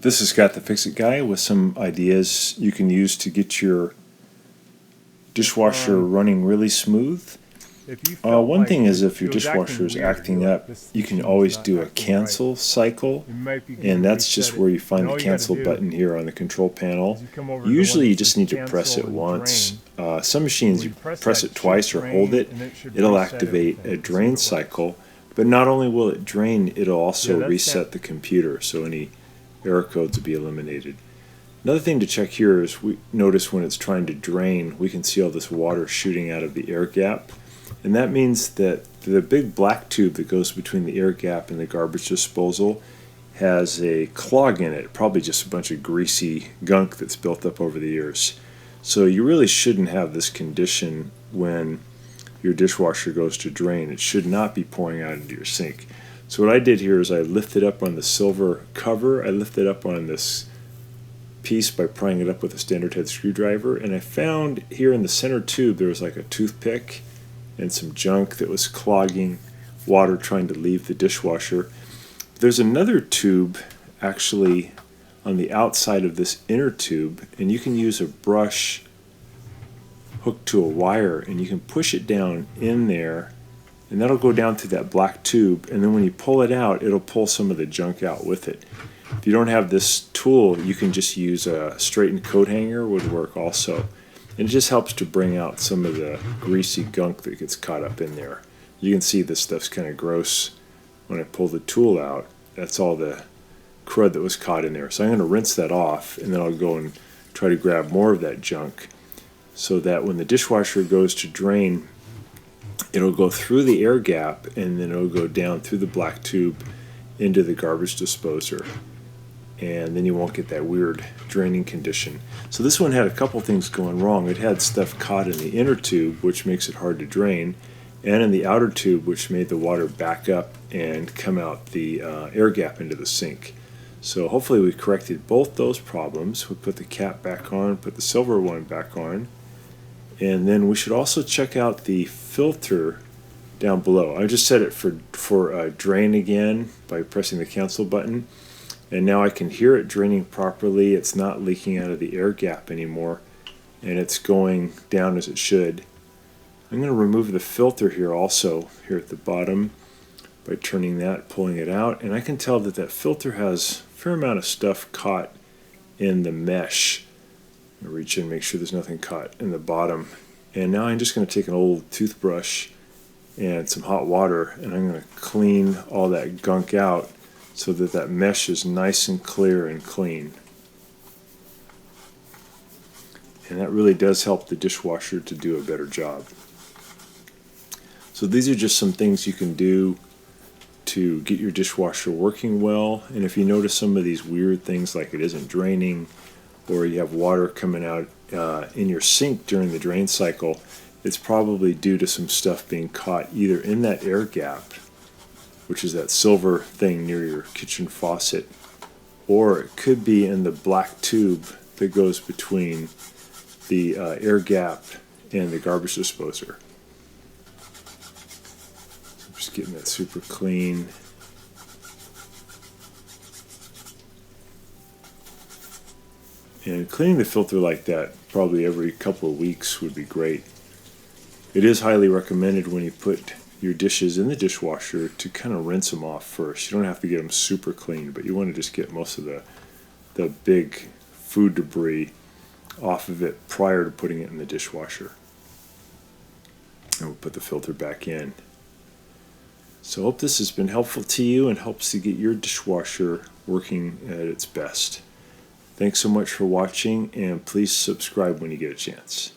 This is Scott the Fix-It Guy with some ideas you can use to get your dishwasher running really smooth. One thing is, if your dishwasher is acting up, you can always do a cancel cycle, and that's just where you find the cancel button here on the control panel. Usually you just need to press it once. Some machines you press it twice or hold it, it'll activate a drain cycle, but not only will it drain, it'll also reset the computer, so any error codes will be eliminated. Another thing to check here is we notice when it's trying to drain, we can see all this water shooting out of the air gap. And that means that the big black tube that goes between the air gap and the garbage disposal has a clog in it, probably just a bunch of greasy gunk that's built up over the years. So you really shouldn't have this condition when your dishwasher goes to drain. It should not be pouring out into your sink. So what I did here is I lifted up on the silver cover, I lifted up on this piece by prying it up with a standard head screwdriver, and I found here in the center tube there was like a toothpick and some junk that was clogging water trying to leave the dishwasher. There's another tube actually on the outside of this inner tube, and you can use a brush hooked to a wire and you can push it down in there, and that'll go down through that black tube, and then when you pull it out, it'll pull some of the junk out with it. If you don't have this tool, you can just use a straightened coat hanger, would work also. And it just helps to bring out some of the greasy gunk that gets caught up in there. You can see this stuff's kind of gross when I pull the tool out. That's all the crud that was caught in there. So I'm going to rinse that off, and then I'll go and try to grab more of that junk so that when the dishwasher goes to drain, it'll go through the air gap and then it'll go down through the black tube into the garbage disposer. And then you won't get that weird draining condition. So this one had a couple things going wrong. It had stuff caught in the inner tube, which makes it hard to drain, and in the outer tube, which made the water back up and come out the air gap into the sink. So hopefully we corrected both those problems. We put the cap back on, put the silver one back on, and then we should also check out the filter down below. I just set it for drain again by pressing the cancel button. And now I can hear it draining properly. It's not leaking out of the air gap anymore, and it's going down as it should. I'm going to remove the filter here also, here at the bottom, by turning that, pulling it out, and I can tell that that filter has a fair amount of stuff caught in the mesh. I'm going to reach in and make sure there's nothing caught in the bottom. And now I'm just going to take an old toothbrush and some hot water, and I'm going to clean all that gunk out so that that mesh is nice and clear and clean. And that really does help the dishwasher to do a better job. So these are just some things you can do to get your dishwasher working well. And if you notice some of these weird things like it isn't draining, or you have water coming out in your sink during the drain cycle, it's probably due to some stuff being caught either in that air gap, which is that silver thing near your kitchen faucet, or it could be in the black tube that goes between the air gap and the garbage disposer. I'm just getting that super clean. And cleaning the filter like that probably every couple of weeks would be great. It is highly recommended when you put your dishes in the dishwasher to kind of rinse them off first. You don't have to get them super clean, but you want to just get most of the big food debris off of it prior to putting it in the dishwasher. And we'll put the filter back in. So I hope this has been helpful to you and helps to get your dishwasher working at its best. Thanks so much for watching, and please subscribe when you get a chance.